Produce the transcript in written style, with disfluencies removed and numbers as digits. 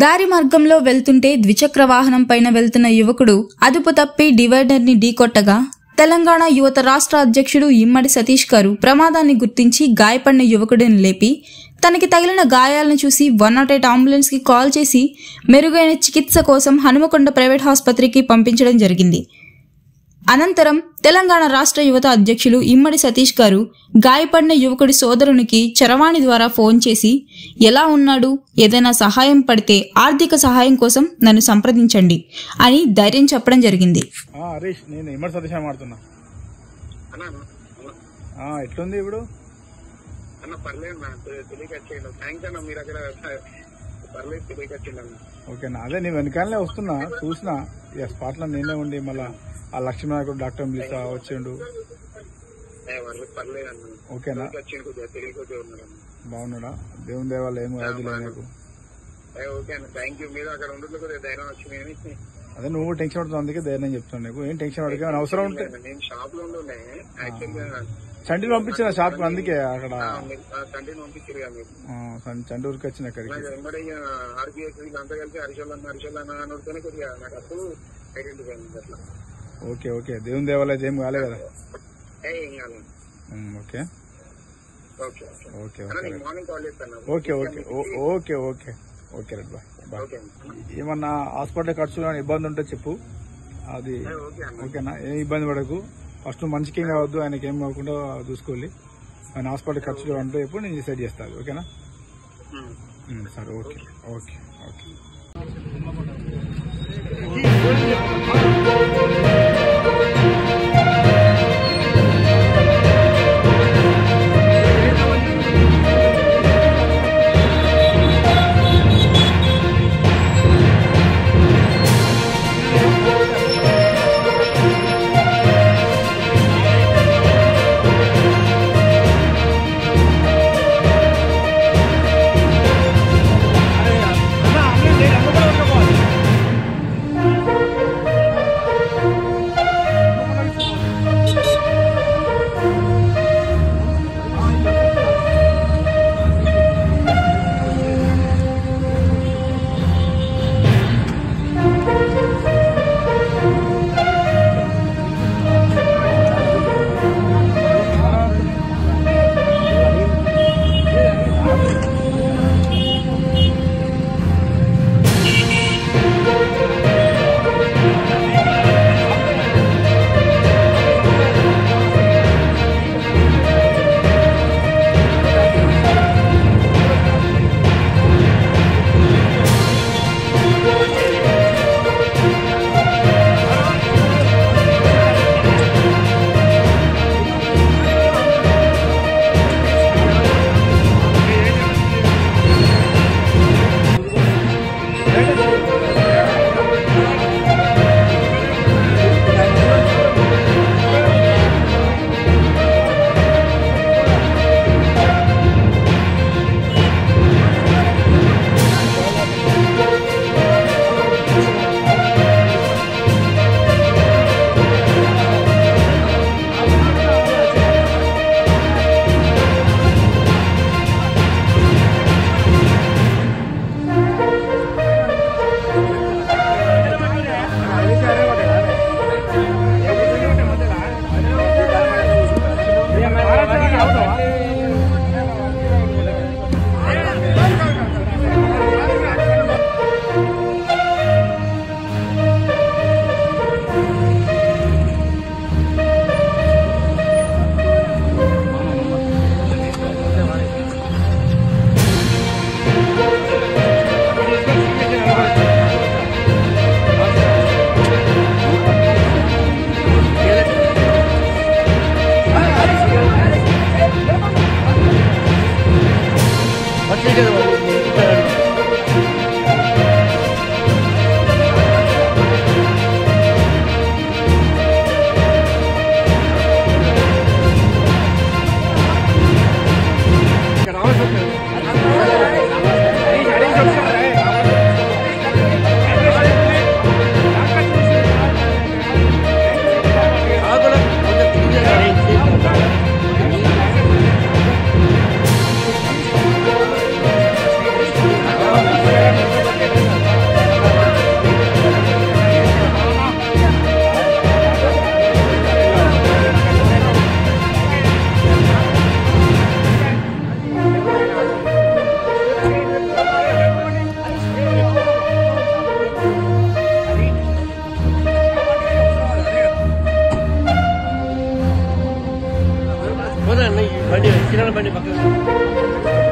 దారి మార్గంలో వెళ్తుంటే ద్విచక్ర వాహనం పైన వెళ్తున్న యువకుడు అదుపు తప్పి డివైడర్ ని ఢీకొట్టగా తెలంగాణ యువత రాష్ట్ర అధ్యక్షుడు ఇమ్మడి సతీష్ గారు ప్రమాదాన్ని గుర్తించి గాయపడిన యువకుడిని లేపి తనకి తగిలిన గాయాలను చూసి 108 అంబులెన్స్ కి కాల్ చేసి మెరుగైన చికిత్స కోసం హనుమకొండ ప్రైవేట్ ఆసుపత్రికి పంపించడం జరిగింది. అనంతరం తెలంగాణ రాష్ట్ర యువత అధ్యక్షులు ఇమ్మడి సతీష్ గారు గాయపడిన యువకుడి సోదరునికి చరవాణి ద్వారా ఫోన్ చేసి ఎలా ఉన్నాడు, ఏదైనా సహాయం పడితే ఆర్థిక సహాయం కోసం నన్ను సంప్రదించండి అని ధైర్యం చెప్పడం జరిగింది. ఎట్లుంది ఇప్పుడు? ఓకేనా, అదే నీ వెనకాలనే వస్తున్నా, చూసినా స్పాట్ లో నేనే ఉండి మళ్ళా ఆ లక్ష్మీనాయకుడు డాక్టర్ పిలిచా వచ్చిండు. ఓకేనా, బాగున్నాడా? దేవుని దేవాళ్ళు ఏం వ్యాధులు నీకు? అదే నువ్వు టెన్షన్ పడుతుంది, అందుకే ధైర్యం చెప్తాను నీకు. ఏం టెన్షన్ పడక అవసరం ఉంటే చండీలు పంపించిన షాప్, అందుకే అక్కడ చండూరుకి వచ్చిన ఇక్కడికి. ఓకే ఓకే, దేవుని దేవాలయం ఏం కాలే కదా? Okay okay okay okay okay okay okay రెడ్ బాయ్. ఏమన్నా హాస్పిటల్ ఖర్చులు ఇబ్బంది ఉంటే చెప్పు, అది ఓకేనా? ఏం ఇబ్బంది పడకు. ఫస్ట్ మనిషికి ఏం కావద్దు, ఆయనకి ఏం కాకుండా చూసుకోవాలి. ఆయన హాస్పిటల్ ఖర్చులు అంటే ఎప్పుడు నేను డిసైడ్ చేస్తాను. ఓకేనా? సరే, ఓకే ఓకే ఓకే. పోదా అన్న ఈ బండి కిరాణా బండి పక్కన